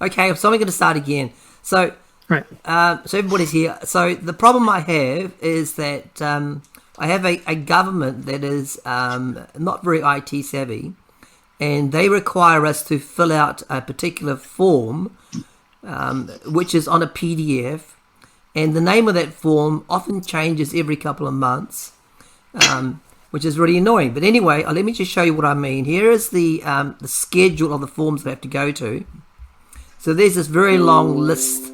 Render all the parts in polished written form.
Okay, so I'm going to start again. So, Right. so everybody's here. So the problem I have is that I have a government that is not very IT savvy, and they require us to fill out a particular form, which is on a PDF, and the name of that form often changes every couple of months, which is really annoying. But anyway, let me just show you what I mean. Here is the schedule of the forms I have to go to. So there's this very long list.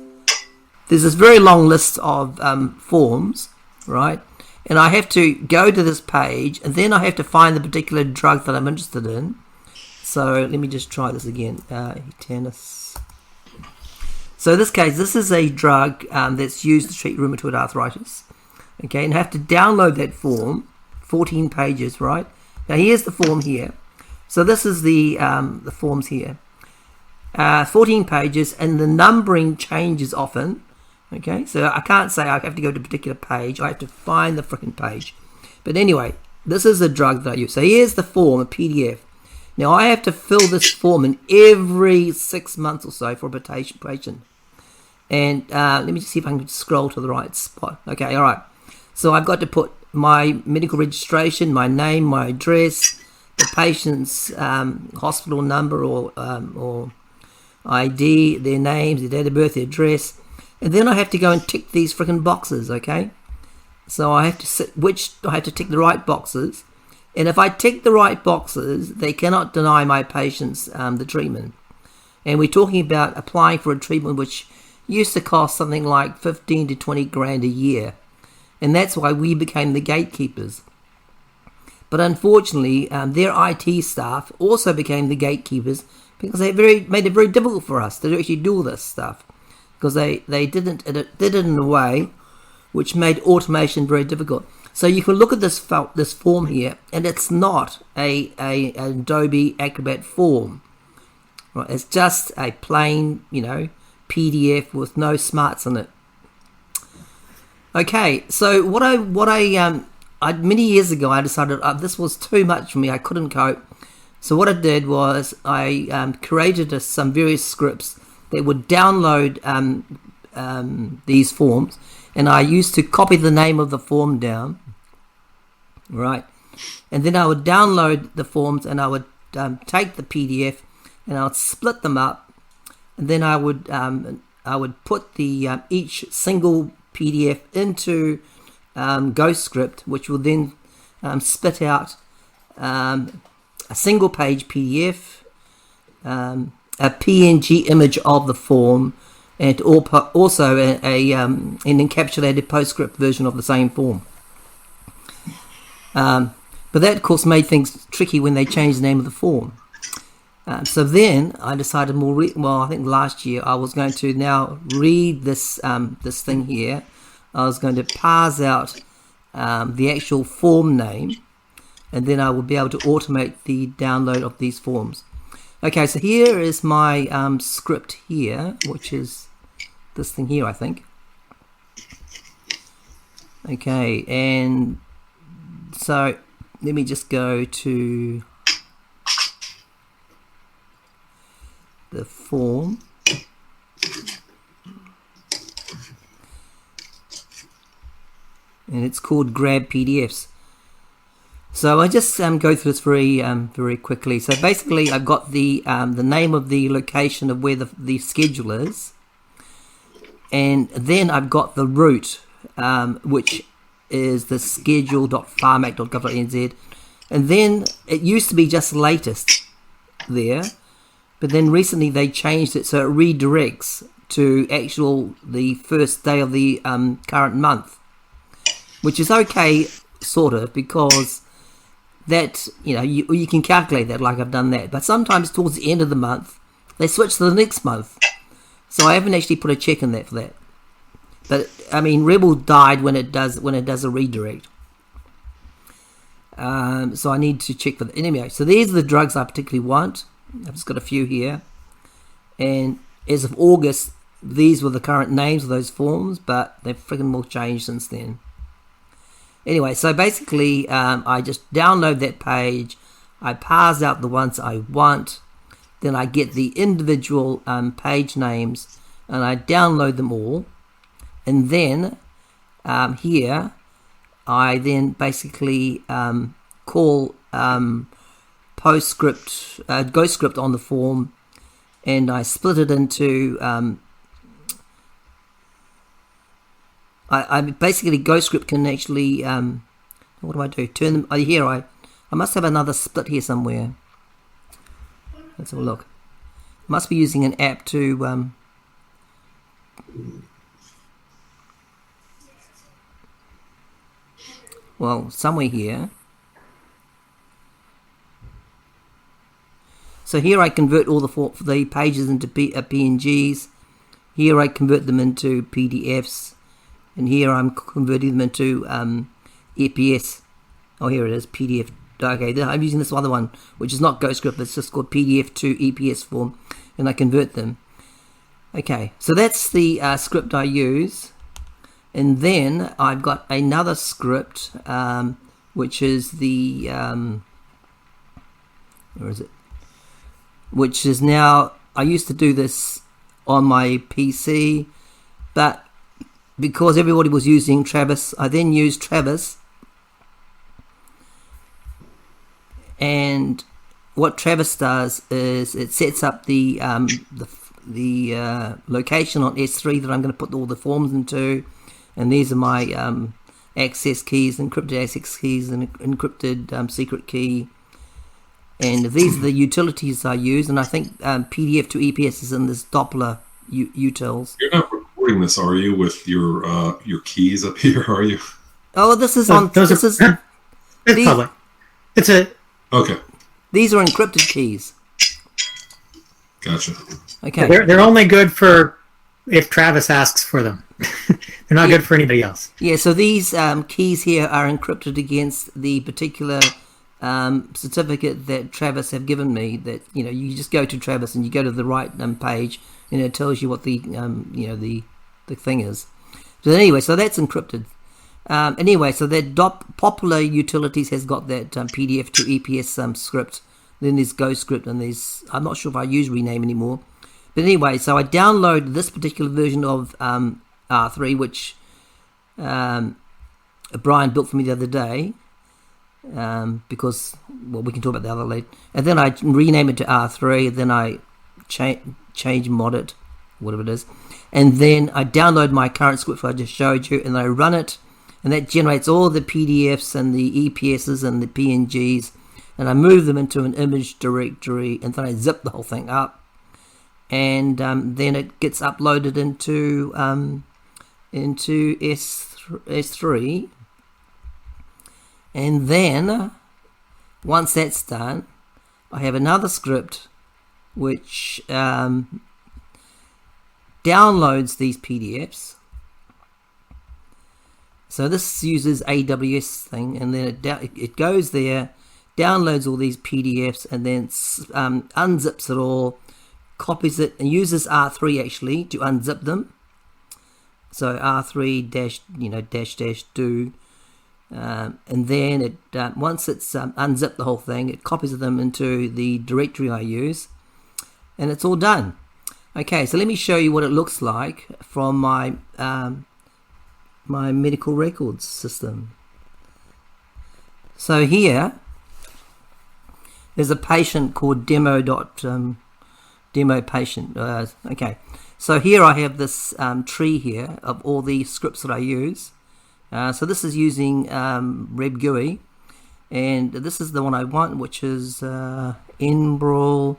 There's this very long list of forms, right? And I have to go to this page, and then I have to find the particular drug that I'm interested in. So let me just try this again. Tennis. So in this case, this is a drug that's used to treat rheumatoid arthritis. Okay, and I have to download that form, 14 pages, right? Now here's the form here. So this is the forms here. 14 pages, and the numbering changes often. Okay, so I can't say I have to go to a particular page. I have to find the frickin' page. But anyway, this is the drug that I use. So here's the form, a PDF. Now I have to fill this form in every 6 months or so for a patient. And let me just see if I can scroll to the right spot. Okay, all right. So I've got to put my medical registration, my name, my address, the patient's hospital number or ID, their names, their date of birth, their address, and then I have to go and tick these freaking boxes. Okay, so I have to tick the right boxes, and if I tick the right boxes, they cannot deny my patients the treatment. And we're talking about applying for a treatment which used to cost something like 15 to 20 grand a year, and that's why we became the gatekeepers. But unfortunately, their IT staff also became the gatekeepers because they made it very difficult for us to actually do all this stuff, because they did it in a way which made automation very difficult. So you can look at this form here, and it's not an Adobe Acrobat form. Right? It's just a plain, PDF with no smarts in it. Okay, so what I many years ago I decided this was too much for me. I couldn't cope. So what I did was I created some various scripts that would download these forms, and I used to copy the name of the form down, right? And then I would download the forms, and I would take the PDF, and I would split them up, and then I would put the each single PDF into Postscript, which will then spit out a single page PDF, a PNG image of the form, and also an encapsulated Postscript version of the same form. But that, of course, made things tricky when they changed the name of the form. So then I decided I think last year I was going to now read this thing here. I was going to parse out the actual form name, and then I will be able to automate the download of these forms. Okay, so here is my script here, which is this thing here, I think. Okay, and so let me just go to the form. And it's called Grab PDFs. So I just go through this very quickly. So basically, I've got the name of the location of where the schedule is, and then I've got the route, which is the schedule.pharmac.gov.nz, and then it used to be just latest there, but then recently they changed it so it redirects to the first day of the current month, which is okay, sort of, because that, you can calculate that, like I've done that. But sometimes towards the end of the month, they switch to the next month. So I haven't actually put a check in that for that. But, Rebol died when it does a redirect. So I need to check for that. Anyway, so these are the drugs I particularly want. I've just got a few here. And as of August, these were the current names of those forms, but they've freaking all changed since then. Anyway, so basically, I just download that page, I parse out the ones I want, then I get the individual page names and I download them all, and then here I then basically call Postscript, GhostScript on the form, and I split it into I basically GhostScript can actually what do I do? Turn them here. I must have another split here somewhere. Let's have a look. Must be using an app to well, somewhere here. So here I convert all the pages into PNGs. Here I convert them into PDFs, and here I'm converting them into EPS. Oh, here it is, PDF. Okay, I'm using this other one, which is not GhostScript. It's just called PDF to EPS form, and I convert them. Okay, so that's the script I use. And then I've got another script, which is the where is it? Which is now, I used to do this on my PC, but because everybody was using Travis, I then used Travis. And what Travis does is it sets up the location on S3 that I'm going to put all the forms into. And these are my access keys, encrypted access keys, and encrypted secret key. And these are the utilities I use. And I think PDF to EPS is in this Doppler utils. You're not recording this, are you, with your keys up here? Are you? Oh, this is on. It's public. It's a okay. These are encrypted keys. Gotcha. Okay. They're only good for if Travis asks for them. They're not good for anybody else. Yeah, so these keys here are encrypted against the particular certificate that Travis have given me. That you just go to Travis and you go to the right page, and it tells you what the the thing is. So anyway, so that's encrypted. Anyway, so that Popular Utilities has got that PDF to EPS script. Then there's GhostScript, and there's, I'm not sure if I use rename anymore. But anyway, so I download this particular version of R3, which Brian built for me the other day, because, well, we can talk about the other later. And then I rename it to R3, and then I change mod it, whatever it is. And then I download my current script I just showed you, and I run it, and that generates all the PDFs and the EPSs and the PNGs, and I move them into an image directory, and then I zip the whole thing up. And then it gets uploaded into S3, and then once that's done, I have another script which downloads these PDFs. So this uses AWS thing, and then it goes there, downloads all these PDFs, and then unzips it all, copies it, and uses R3 actually to unzip them. So R3 dash do, and then it once it's unzipped the whole thing, it copies them into the directory I use, and it's all done. Okay, so let me show you what it looks like from my my medical records system. So here there's a patient called demo patient. Okay, so here I have this tree here of all the scripts that I use. So this is using RebGUI, and this is the one I want, which is Enbrel,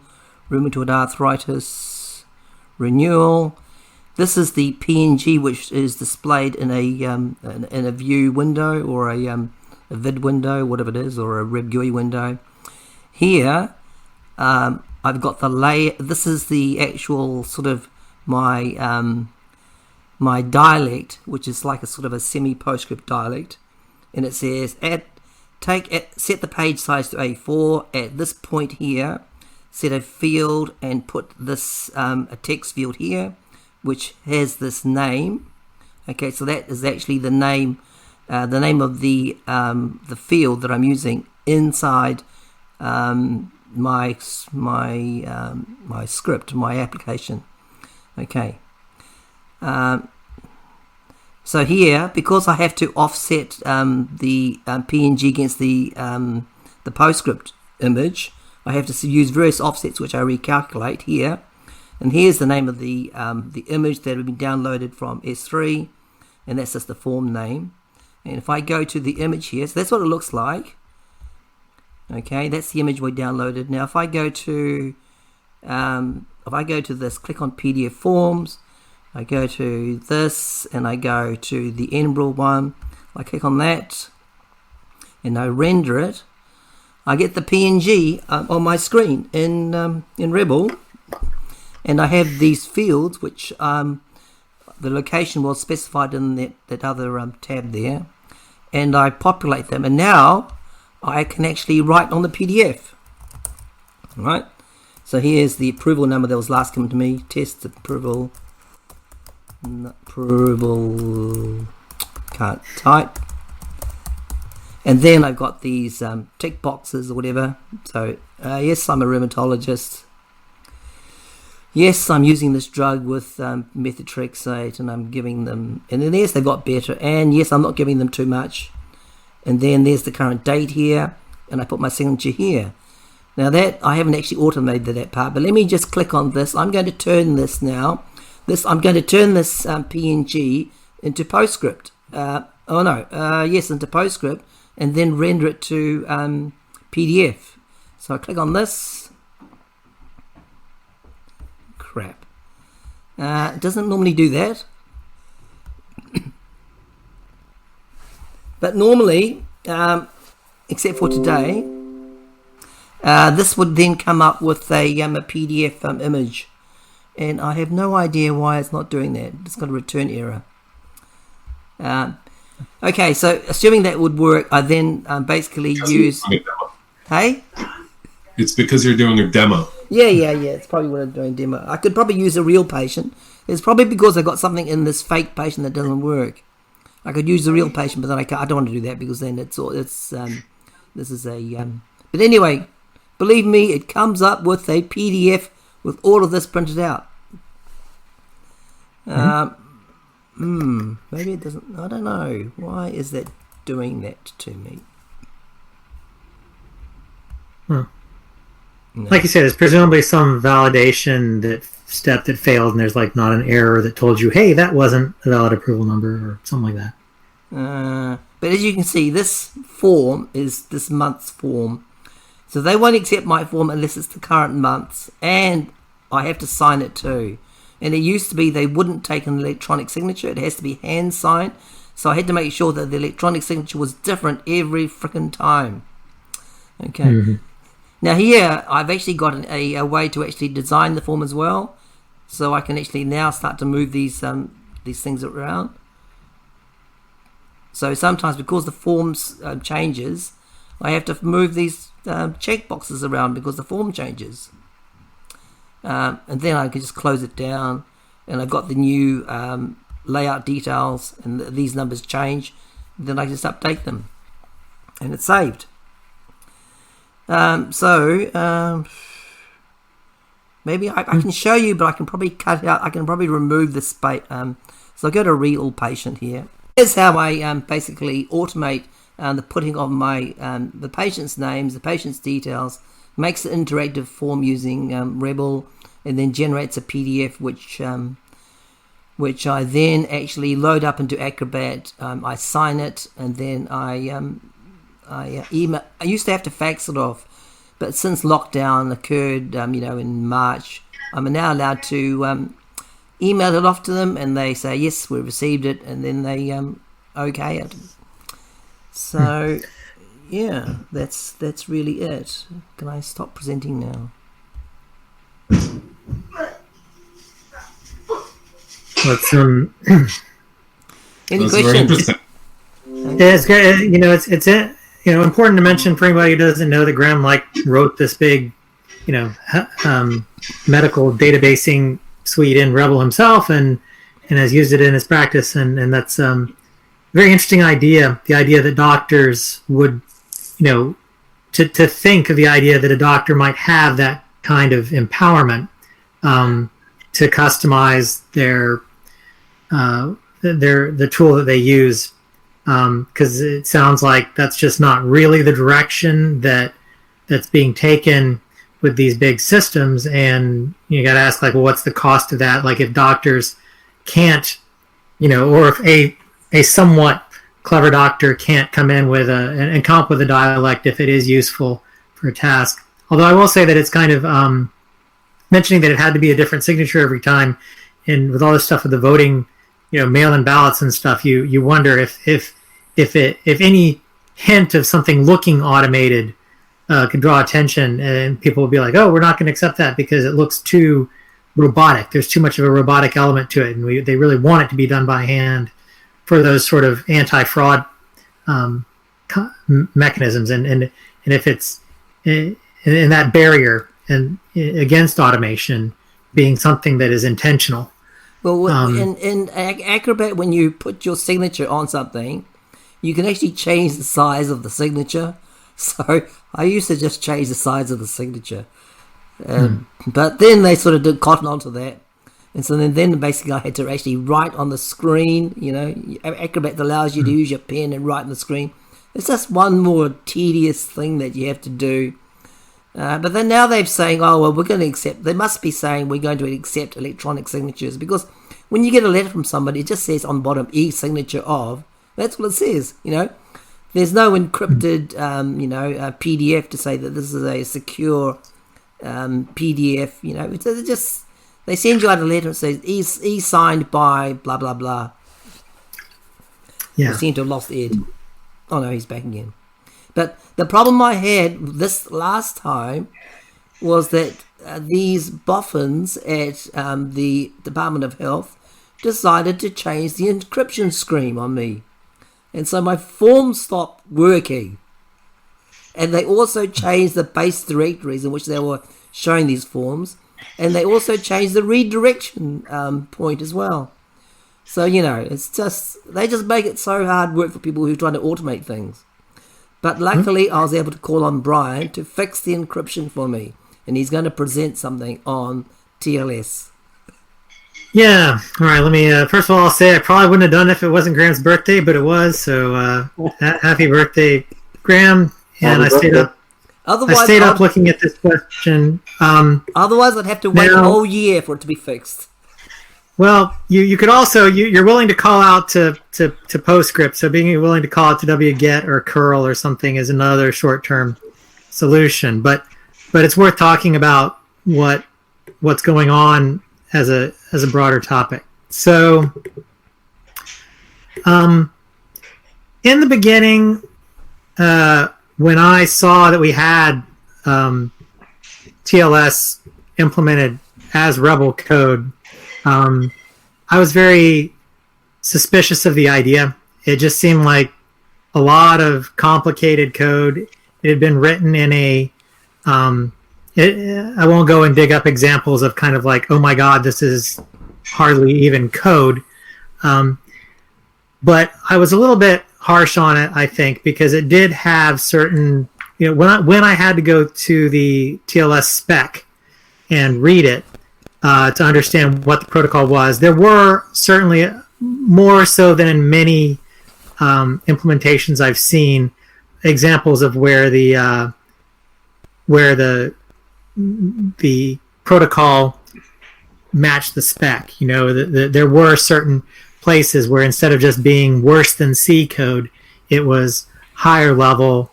rheumatoid arthritis, renewal. This is the PNG which is displayed in a view window, or a vid window, whatever it is, or a RebGUI window. Here I've got the layer. This is the actual sort of my my dialect, which is like a sort of a semi-PostScript dialect, and it says set the page size to A4 at this point here, set a field and put this a text field here which has this name. Okay, so that is actually the name of the field that I'm using inside my script, my application. Okay. So here, because I have to offset the PNG against the Postscript image, I have to use various offsets which I recalculate here. And here's the name of the image that have been downloaded from S3, and that's just the form name. And if I go to the image here, so that's what it looks like. Okay, that's the image we downloaded. Now, if I go to this, click on PDF Forms, I go to this, and I go to the Rebol one. I click on that, and I render it. I get the PNG on my screen in Rebol, and I have these fields which the location was specified in that other tab there, and I populate them, and now I can actually write on the PDF. All right, so here's the approval number that was last given to me. Test approval. Can't type. And then I've got these tick boxes or whatever. So yes, I'm a rheumatologist. Yes, I'm using this drug with methotrexate, and I'm giving them, and then yes, they've got better, and yes, I'm not giving them too much. And then there's the current date here, and I put my signature here. Now that I haven't actually automated that part, but let me just click on this. I'm going to turn this now. I'm going to turn this PNG into Postscript. Into Postscript, and then render it to PDF. So I click on this. Crap. It doesn't normally do that. But normally, except for today, this would then come up with a PDF image. And I have no idea why it's not doing that. It's got a return error. Okay, so assuming that would work, I then basically use... Hey? It's because you're doing a demo. Yeah. It's probably what I'm doing demo. I could probably use a real patient. It's probably because I got something in this fake patient that doesn't work. I could use the real patient, but then I don't want to do that because then this is a... But anyway, believe me, it comes up with a PDF with all of this printed out. Maybe it doesn't. I don't know. Why is that doing that to me? No. Like you said, there's presumably some validation step that failed, and there's like not an error that told you, hey, that wasn't a valid approval number or something like that. But as you can see, this form is this month's form. So they won't accept my form unless it's the current month's, and I have to sign it too. And it used to be they wouldn't take an electronic signature. It has to be hand signed. So I had to make sure that the electronic signature was different every frickin' time. Okay. Mm-hmm. Now here, I've actually got a way to actually design the form as well. So I can actually now start to move these things around. So sometimes because the forms changes, I have to move these check boxes around because the form changes. And then I can just close it down, and I've got the new layout details, and these numbers change. Then I just update them, and it's saved. Maybe I can show you, but I can probably cut it out. I can probably remove the space. So I go to real patient here. Here's how I basically automate the putting of my the patient's names, the patient's details, makes an interactive form using Rebol, and then generates a PDF which I then actually load up into Acrobat. I sign it, and then I email. I used to have to fax it off, but since lockdown occurred, in March, I'm now allowed to email it off to them, and they say yes, we received it, and then they okay it. So yeah, that's really it. Can I stop presenting now? Let's Any That's very questions? interesting. Yeah, it's great. It's important to mention for anybody who doesn't know that Graham wrote this big, medical databasing suite in Rebol himself, and has used it in his practice, and that's very interesting idea. The idea that doctors would, to think of the idea that a doctor might have that kind of empowerment to customize the tool that they use, because it sounds like that's just not really the direction that's being taken with these big systems. And you got to ask, like, well, what's the cost of that? Like, if doctors can't, or if a somewhat clever doctor can't come in with and come up with a dialect if it is useful for a task. Although I will say that it's kind of mentioning that it had to be a different signature every time, and with all this stuff with the voting, mail-in ballots and stuff, you wonder if any hint of something looking automated could draw attention, and people will be like, oh, we're not going to accept that because it looks too robotic. There's too much of a robotic element to it, and they really want it to be done by hand for those sort of anti-fraud mechanisms. And if it's in that barrier and against automation being something that is intentional. Well, in Acrobat, when you put your signature on something, you can actually change the size of the signature. So I used to just change the size of the signature. But then they sort of did cotton onto that. And so then basically I had to actually write on the screen. Acrobat allows you to use your pen and write on the screen. It's just one more tedious thing that you have to do. But then now they're saying, oh, well, we're going to accept, they must be saying we're going to accept electronic signatures, because when you get a letter from somebody, it just says on the bottom, e-signature of. That's what it says, There's no encrypted, PDF to say that this is a secure PDF, they send you out a letter and says e-signed by blah, blah, blah. Yeah. I seem to have lost Ed. Oh, no, he's back again. But the problem I had this last time was that these boffins at the Department of Health decided to change the encryption scheme on me. And so my form stopped working. And they also changed the base directories in which they were showing these forms. And they also changed the redirection point as well. So, it's just, they just make it so hard work for people who are trying to automate things. But luckily, I was able to call on Brian to fix the encryption for me. And he's going to present something on TLS. Yeah. All right. Let me, first of all, I'll say I probably wouldn't have done it if it wasn't Graham's birthday, but it was. So happy birthday, Graham. And I stayed up. Otherwise, Looking at this question. Otherwise, I'd have to wait a whole year for it to be fixed. Well, you could also, you're willing to call out to Postscript, so being willing to call out to wget or curl or something is another short-term solution. But it's worth talking about what's going on as a broader topic. So, in the beginning, when I saw that we had TLS implemented as Rebol code, I was very suspicious of the idea. It just seemed like a lot of complicated code. It had been written in I won't go and dig up examples of kind of like, oh my God, this is hardly even code. But I was a little bit harsh on it, I think, because it did have certain, when I had to go to the TLS spec and read it, to understand what the protocol was. There were certainly, more so than in many implementations I've seen, examples of where the protocol matched the spec. There were certain places where instead of just being worse than C code, it was higher level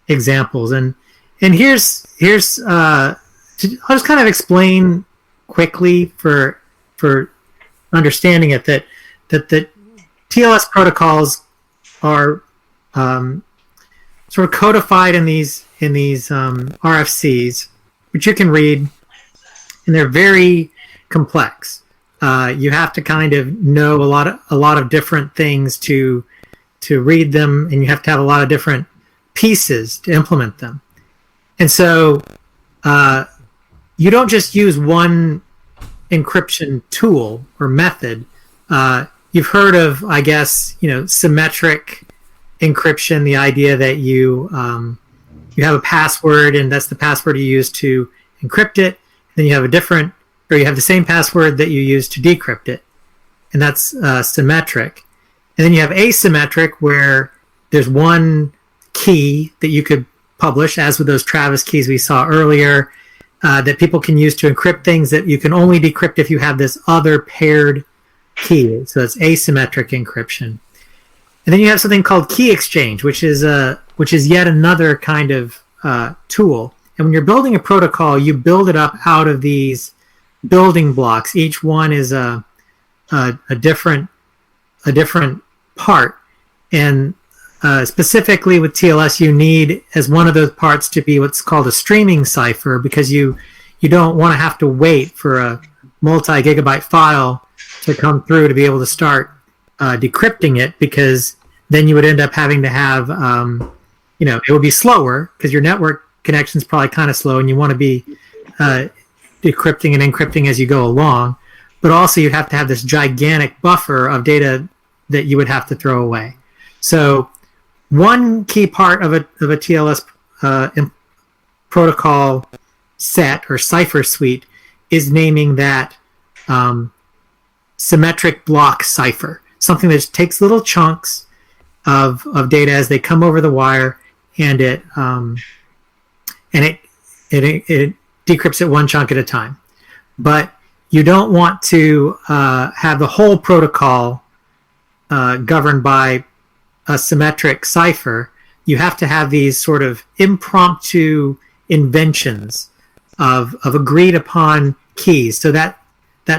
examples. And here's I'll just kind of explain quickly for understanding it that the TLS protocols are sort of codified in these RFCs, which you can read, and they're very complex. You have to kind of know a lot of different things to read them, and you have to have a lot of different pieces to implement them. And so you don't just use one encryption tool or method. You've heard of, I guess, symmetric encryption, the idea that you you have a password, and that's the password you use to encrypt it. Then you have you have the same password that you use to decrypt it, and that's symmetric. And then you have asymmetric, where there's one key that you could publish, as with those Travis keys we saw earlier, that people can use to encrypt things that you can only decrypt if you have this other paired key. So that's asymmetric encryption. And then you have something called key exchange, which is yet another kind of tool. And when you're building a protocol, you build it up out of these building blocks. Each one is a different part. And specifically with TLS, you need as one of those parts to be what's called a streaming cipher, because you don't want to have to wait for a multi-gigabyte file to come through to be able to start decrypting it, because then you would end up having to have, it would be slower because your network connection is probably kind of slow, and you want to be decrypting and encrypting as you go along. But also you'd have to have this gigantic buffer of data that you would have to throw away. So one key part of a TLS protocol set or cipher suite is naming that symmetric block cipher, something that just takes little chunks of data as they come over the wire, and it decrypts it one chunk at a time. But you don't want to have the whole protocol governed by a symmetric cipher. You have to have these sort of impromptu inventions of agreed upon keys. So that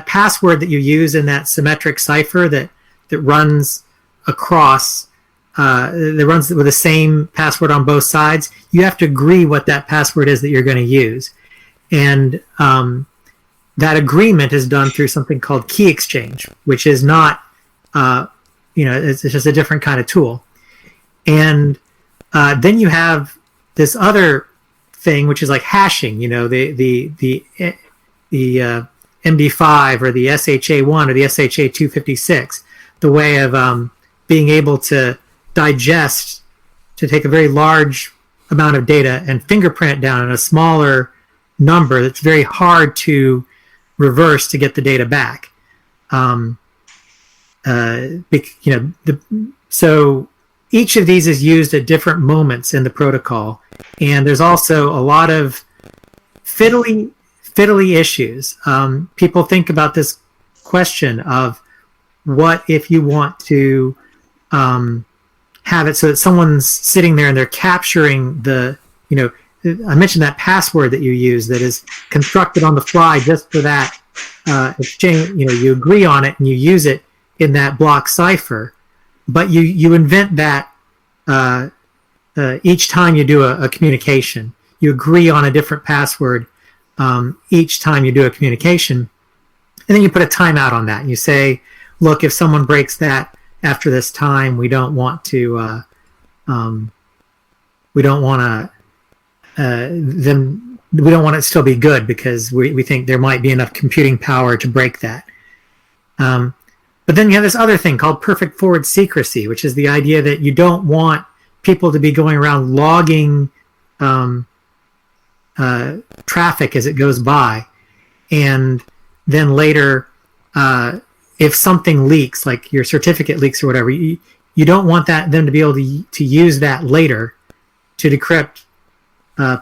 password that you use in that symmetric cipher that runs across, that runs with the same password on both sides, you have to agree what that password is that you're going to use. And that agreement is done through something called key exchange, which is not, it's just a different kind of tool. And then you have this other thing, which is like hashing, the MD5 or the SHA1 or the SHA256, the way of being able to digest, to take a very large amount of data and fingerprint it down in a smaller number that's very hard to reverse to get the data back. So each of these is used at different moments in the protocol, and there's also a lot of fiddly issues. People think about this question of what if you want to have it so that someone's sitting there and they're capturing I mentioned that password that you use that is constructed on the fly just for that exchange. You agree on it and you use it in that block cipher, but you invent that each time you do a communication. You agree on a different password each time you do a communication, and then you put a timeout on that. And you say, look, if someone breaks that after this time, we don't want to we don't want it to still be good, because we think there might be enough computing power to break that. But then you have this other thing called perfect forward secrecy, which is the idea that you don't want people to be going around logging traffic as it goes by. And then later, if something leaks, like your certificate leaks or whatever, you don't want them to be able to use that later to decrypt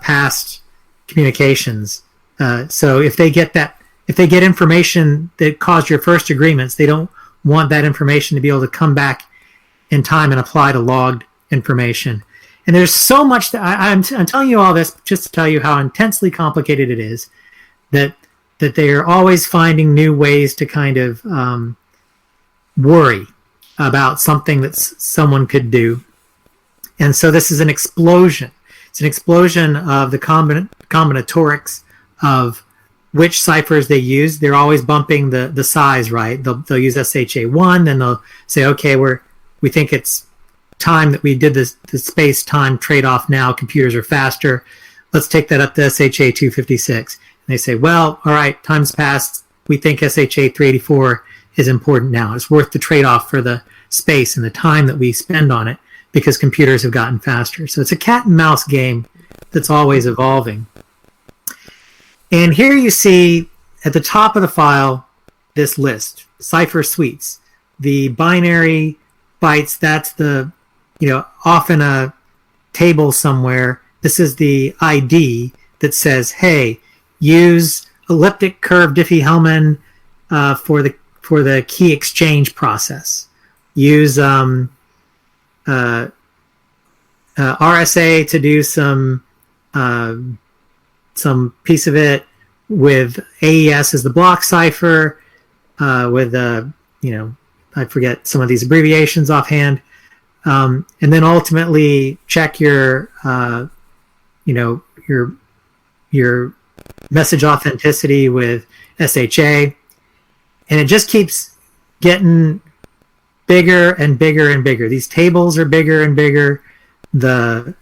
past communications. So if they get information that caused your first agreements, they don't want that information to be able to come back in time and apply to logged information. And there's so much that I'm telling you all this just to tell you how intensely complicated it is, that they are always finding new ways to kind of worry about something that someone could do. And so this is an explosion. It's an explosion of the combinatorics of which ciphers they use. They're always bumping the size, right? They'll use SHA1, then they'll say, okay, we think it's time that we did the space-time trade-off now. Computers are faster. Let's take that up to SHA256. And they say, well, all right, time's passed. We think SHA384 is important now. It's worth the trade-off for the space and the time that we spend on it, because computers have gotten faster. So it's a cat and mouse game that's always evolving. And here you see at the top of the file this list, cipher suites. The binary bytes, that's the, often a table somewhere. This is the ID that says, hey, use elliptic curve Diffie-Hellman for the key exchange process. Use RSA to do some piece of it with AES as the block cipher, with I forget some of these abbreviations offhand, and then ultimately check your message authenticity with SHA, and it just keeps getting bigger and bigger and bigger. These tables are bigger and bigger. The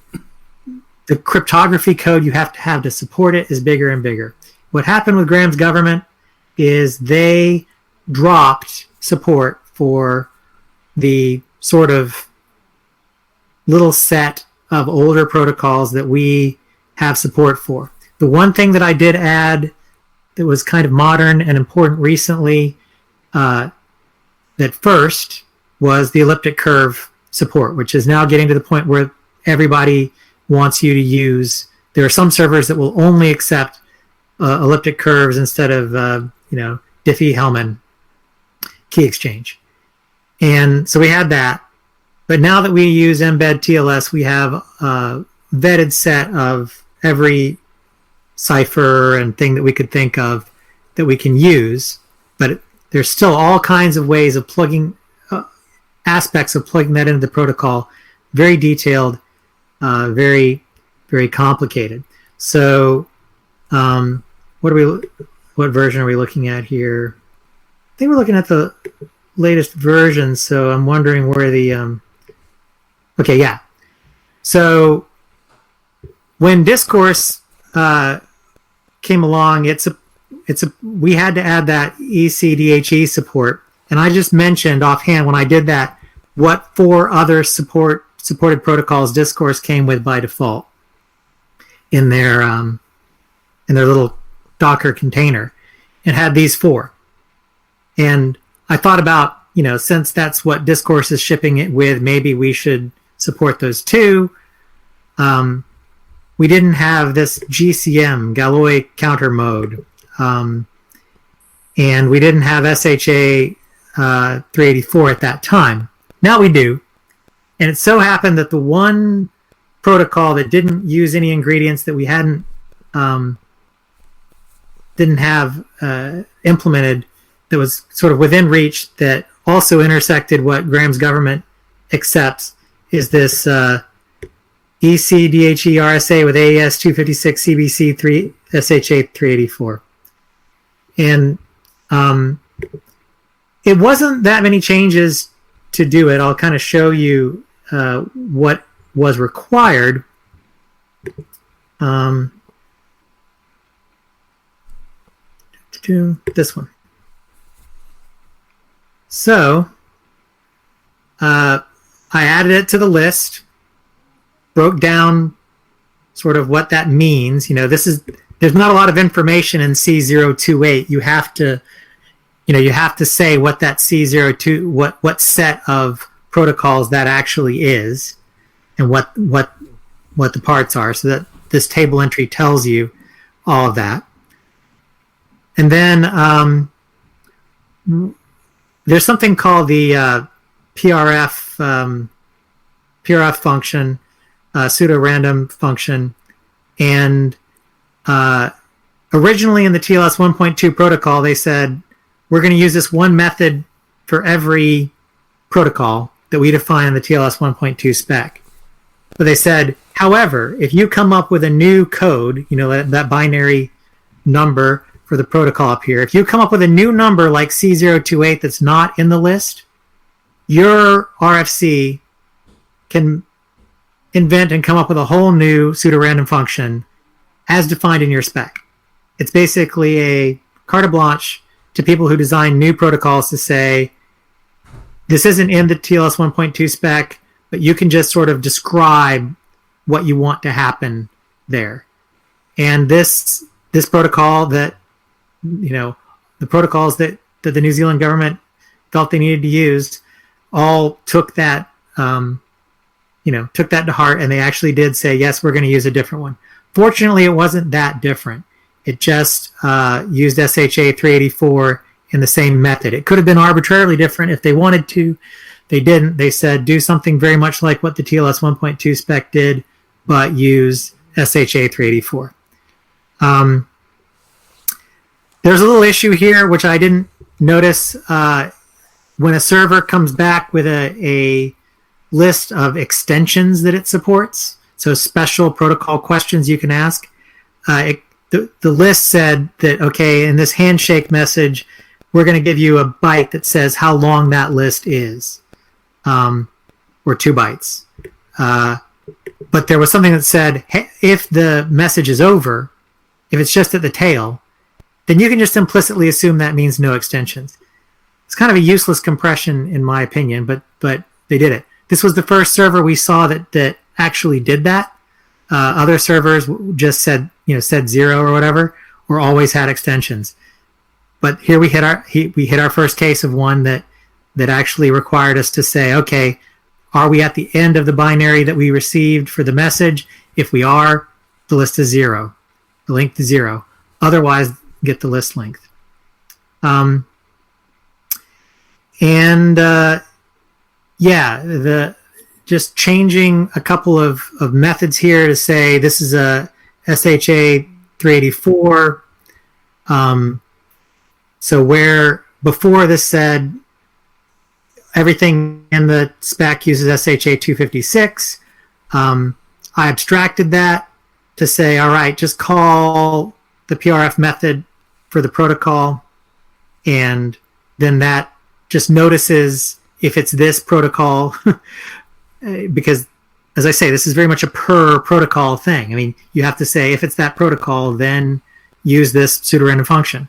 cryptography code you have to support it is bigger and bigger. What happened with Graham's government is they dropped support for the sort of little set of older protocols that we have support for. The one thing that I did add that was kind of modern and important recently, that first was the elliptic curve support, which is now getting to the point where everybody wants you to use. There are some servers that will only accept elliptic curves instead of Diffie-Hellman key exchange. And so we had that. But now that we use embed TLS, we have a vetted set of every cipher and thing that we could think of that we can use. But there's still all kinds of ways of plugging, aspects of plugging that into the protocol. Very detailed, very, very complicated. So what version are we looking at here? I think we're looking at the latest version, so I'm wondering where the okay, yeah. So when Discourse came along, we had to add that ECDHE support, and I just mentioned offhand when I did that what 4 other supported protocols Discourse came with by default in their little Docker container. It had these 4. And I thought about, since that's what Discourse is shipping it with, maybe we should support those too. We didn't have this GCM, Galois counter mode. And we didn't have SHA 384 at that time. Now we do. And it so happened that the one protocol that didn't use any ingredients that we didn't have implemented, that was sort of within reach, that also intersected what Graham's government accepts, is this ECDHE RSA with AES 256 CBC 3 SHA 384. And it wasn't that many changes to do it. I'll kind of show you what was required. To this one. So I added it to the list, broke down sort of what that means. There's not a lot of information in C028. You have to say what that C02, what set of protocols that actually is, and what the parts are, so that this table entry tells you all of that. And then there's something called the PRF function, Pseudorandom function, and originally in the TLS 1.2 protocol, they said we're going to use this one method for every protocol that we define in the TLS 1.2 spec. But they said, however, if you come up with a new code, that binary number for the protocol up here, if you come up with a new number like C028 that's not in the list, your RFC can invent and come up with a whole new pseudorandom function as defined in your spec. It's basically a carte blanche to people who design new protocols to say, this isn't in the TLS 1.2 spec, but you can just sort of describe what you want to happen there. And this protocol that, the protocols that the New Zealand government felt they needed to use all took that, took that to heart, and they actually did say, yes, we're going to use a different one. Fortunately, it wasn't that different. It just used SHA 384 in the same method. It could have been arbitrarily different if they wanted to. They didn't. They said, do something very much like what the TLS 1.2 spec did, but use SHA 384. There's a little issue here, which I didn't notice. When a server comes back with a list of extensions that it supports, so special protocol questions you can ask, the list said that, okay, in this handshake message, we're going to give you a byte that says how long that list is, or 2 bytes. But there was something that said, hey, if the message is over, if it's just at the tail, then you can just implicitly assume that means no extensions. It's kind of a useless compression, in my opinion, but they did it. This was the first server we saw that actually did that. Other servers just said 0 or whatever, or always had extensions. But here we hit our first case of one that actually required us to say, okay, are we at the end of the binary that we received for the message? If we are, the list is 0, the length is 0. Otherwise, get the list length. Just changing a couple of methods here to say this is a SHA 384. So where before this said everything in the spec uses SHA 256, I abstracted that to say, all right, just call the PRF method for the protocol, and then that just notices if it's this protocol, because, as I say, this is very much a per protocol thing. I mean, you have to say, if it's that protocol, then use this pseudorandom function.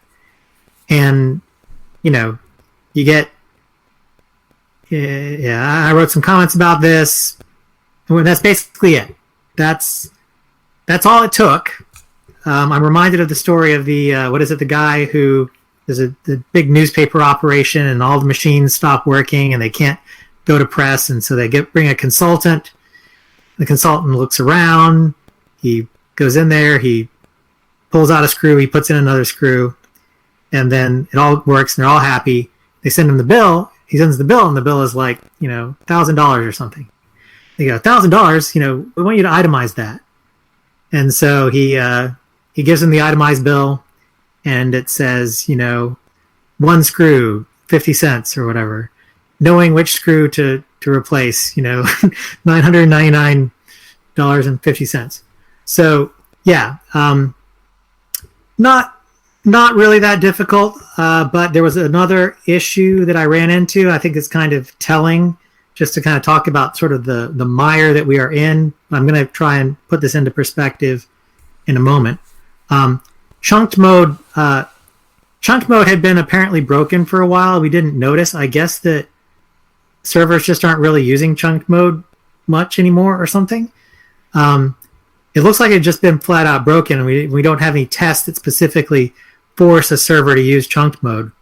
And, you get, I wrote some comments about this. And that's basically it. That's all it took. I'm reminded of the story of the guy who there's the big newspaper operation and all the machines stop working and they can't go to press, and so they bring a consultant. The consultant looks around, he goes in there, he pulls out a screw, he puts in another screw, and then it all works and they're all happy. They send him the bill, he sends the bill, and the bill is like, $1,000 or something. They go, $1,000, we want you to itemize that. And so he gives him the itemized bill, and it says, one screw, 50 cents or whatever, knowing which screw to replace, $999.50. So, yeah, not really that difficult, but there was another issue that I ran into. I think it's kind of telling, just to kind of talk about sort of the mire that we are in. I'm going to try and put this into perspective in a moment. Chunked mode had been apparently broken for a while. We didn't notice. I guess that servers just aren't really using chunked mode much anymore or something. It looks like it's just been flat out broken, and we don't have any tests that specifically force a server to use chunked mode.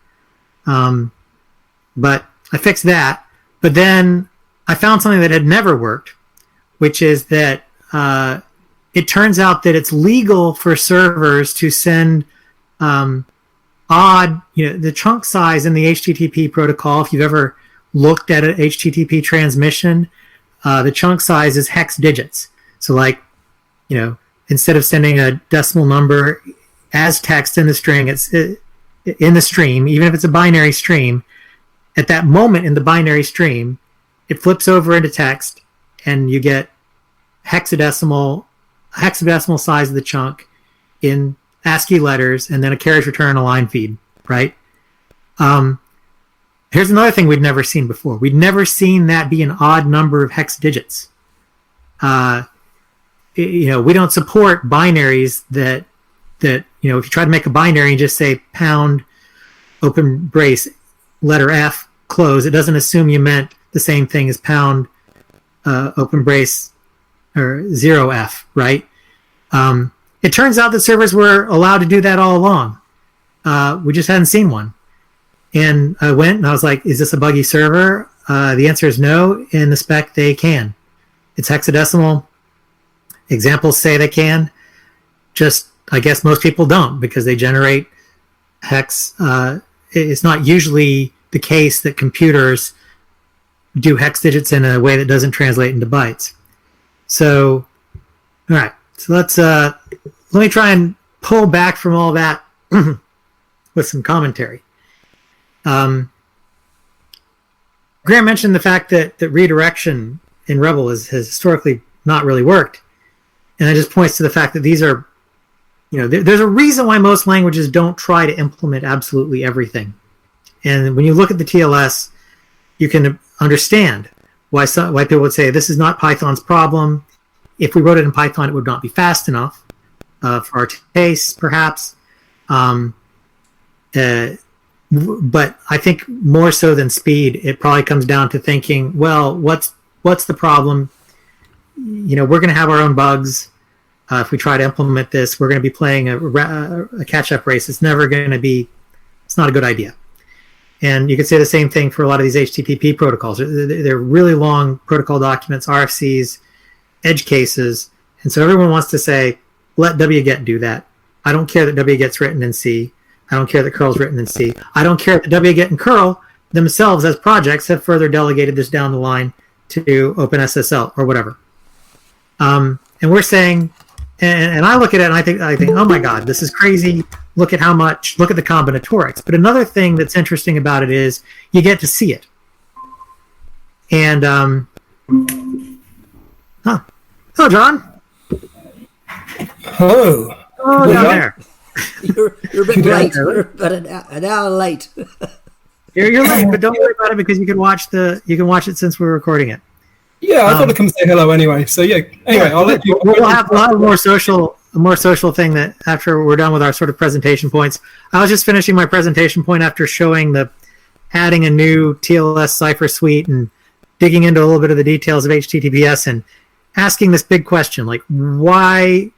But I fixed that. But then I found something that had never worked, which is that it turns out that it's legal for servers to send odd, the chunk size in the HTTP protocol. If you've ever looked at an HTTP transmission, the chunk size is hex digits. So instead of sending a decimal number as text in the string, it's in the stream, even if it's a binary stream, at that moment in the binary stream, it flips over into text, and you get hexadecimal size of the chunk in ASCII letters, and then a carriage return, a line feed, right? Here's another thing we'd never seen before. We'd never seen that be an odd number of hex digits. We don't support binaries that if you try to make a binary and just say pound open brace letter F close, it doesn't assume you meant the same thing as pound open brace or 0F, right? It turns out that servers were allowed to do that all along. We just hadn't seen one. And I went and I was like, is this a buggy server? The answer is no. In the spec, they can. It's hexadecimal. Examples say they can. Just, I guess most people don't because they generate hex. It's not usually the case that computers do hex digits in a way that doesn't translate into bytes. So, all right. So let me try and pull back from all that with some commentary. Graham mentioned the fact that redirection in Rebol has historically not really worked. And that just points to the fact that these are, there's a reason why most languages don't try to implement absolutely everything. And when you look at the TLS, you can understand why people would say this is not Python's problem. If we wrote it in Python, it would not be fast enough for our taste, perhaps. But I think more so than speed, it probably comes down to thinking, well, what's the problem? We're going to have our own bugs. If we try to implement this, we're going to be playing a catch-up race. It's not a good idea. And you could say the same thing for a lot of these HTTP protocols. They're really long protocol documents, RFCs, edge cases. And so everyone wants to say, let wget do that. I don't care that wget's written in C. I don't care that curl's written in C. I don't care that wget and curl themselves as projects have further delegated this down the line to OpenSSL or whatever. And we're saying, and I look at it and I think, oh my God, this is crazy. Look at the combinatorics. But another thing that's interesting about it is you get to see it. And, hello, John. Hello. Oh, down there. You're a bit late. You're about an hour late. You're late, but don't worry about it because you can watch it since we're recording it. Yeah, I thought I'd come say hello anyway. So yeah. Anyway, I'll let you. We'll have a more social thing that after we're done with our sort of presentation points. I was just finishing my presentation point after showing adding a new TLS cipher suite and digging into a little bit of the details of HTTPS and asking this big question, like why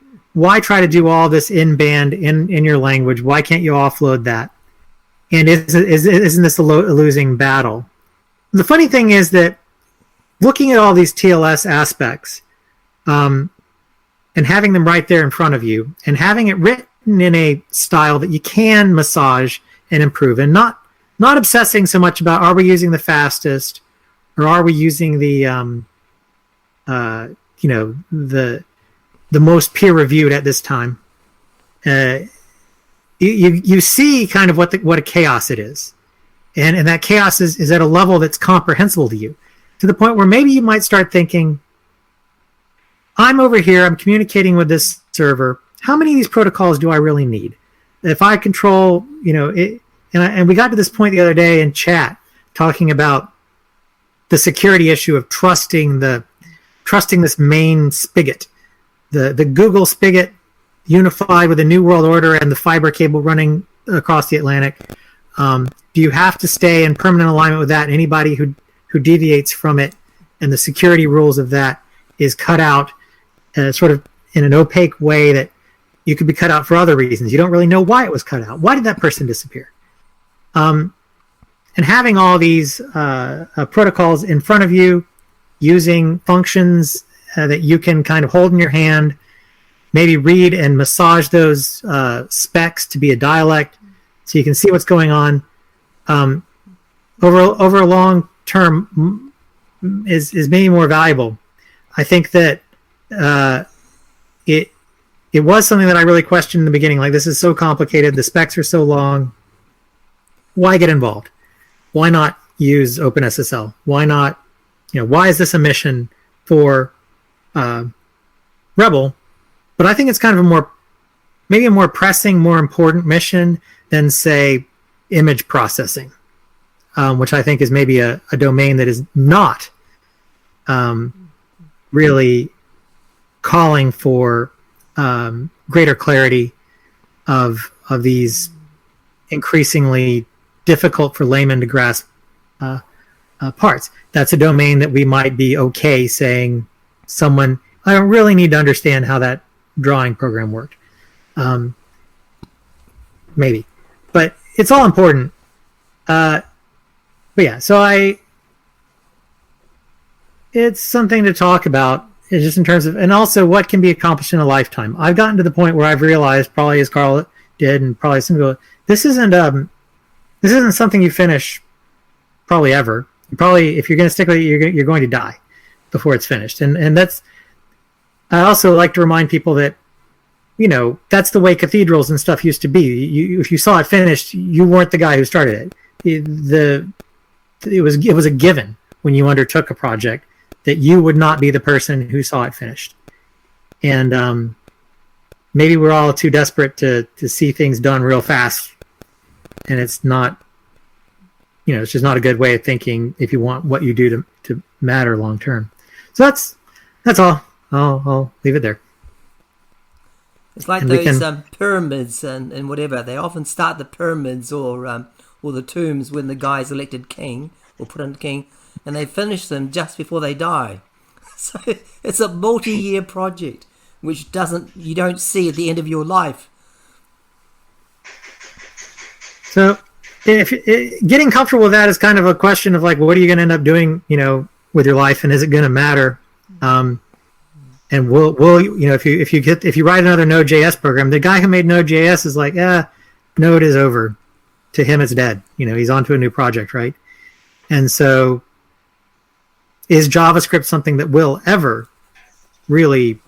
try to do all this in band in your language? Why can't you offload that? And isn't this a losing battle? The funny thing is that looking at all these TLS aspects and having them right there in front of you and having it written in a style that you can massage and improve and not obsessing so much about are we using the fastest or are we using the most peer-reviewed at this time. You see kind of what a chaos it is. And that chaos is at a level that's comprehensible to you, to the point where maybe you might start thinking, I'm over here, I'm communicating with this server. How many of these protocols do I really need? If I control, it, and we got to this point the other day in chat talking about the security issue of trusting this main spigot. The Google spigot unified with the New World Order and the fiber cable running across the Atlantic. Do you have to stay in permanent alignment with that? Anybody who deviates from it and the security rules of that is cut out sort of in an opaque way that you could be cut out for other reasons. You don't really know why it was cut out. Why did that person disappear? And having all these protocols in front of you, using functions that you can kind of hold in your hand, maybe read and massage those specs to be a dialect so you can see what's going on. Over a long term is maybe more valuable. I think that it was something that I really questioned in the beginning. Like, this is so complicated. The specs are so long. Why get involved? Why not use OpenSSL? Why not? Why is this a mission for Rebol? But I think it's kind of maybe a more pressing, more important mission than, say, image processing, which I think is maybe a domain that is not really calling for greater clarity of these increasingly difficult for laymen to grasp parts. That's a domain that we might be okay saying I don't really need to understand how that drawing program worked. Maybe, but it's all important. But yeah, so it's something to talk about. It's just in terms of, and also what can be accomplished in a lifetime. I've gotten to the point where I've realized, probably as Carl did, and probably some people, this isn't something you finish probably ever. Probably, if you're going to stick with it, you're going to die before it's finished. And that's, I also like to remind people that, that's the way cathedrals and stuff used to be. If you saw it finished, you weren't the guy who started it. It was a given when you undertook a project that you would not be the person who saw it finished. And maybe we're all too desperate to see things done real fast, and it's not, it's just not a good way of thinking if you want what you do to matter long term. So that's all. I'll leave it there. It's like those pyramids and whatever. They often start the pyramids or the tombs when the guy's elected king or put on king, and they finish them just before they die. So it's a multi-year project, which you don't see at the end of your life. So getting comfortable with that is kind of a question of like, what are you going to end up doing, with your life, and is it going to matter? And will if you write another Node.js program, the guy who made Node.js is like, Node is over. To him, it's dead. He's on to a new project, right? And so, is JavaScript something that will ever really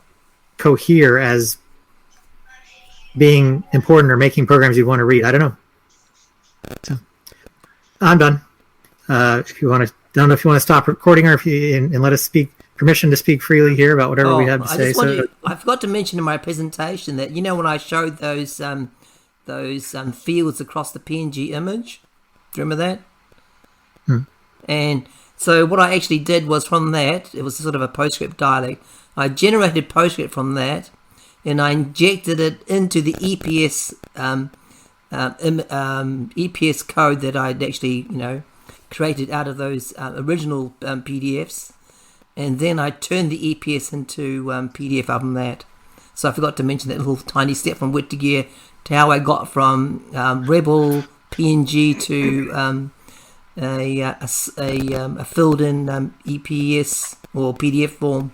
cohere as being important or making programs you want to read? I don't know. So, I'm done. If you want to, don't know if you want to stop recording or if you and let us speak. Permission to speak freely here about whatever we have to say. I forgot to mention in my presentation that when I showed those fields across the PNG image, do you remember that? And so what I actually did was from that, it was sort of a Postscript dialect. I generated Postscript from that, and I injected it into the EPS EPS code that I'd actually created out of those original PDFs. And then I turned the EPS into PDF other than that. So I forgot to mention that little tiny step from Wit to Gear to how I got from Rebol PNG to a filled-in EPS or PDF form.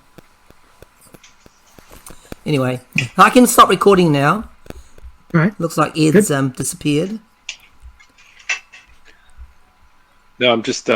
Anyway, I can stop recording now. All right. Looks like Ed's disappeared. No, I'm just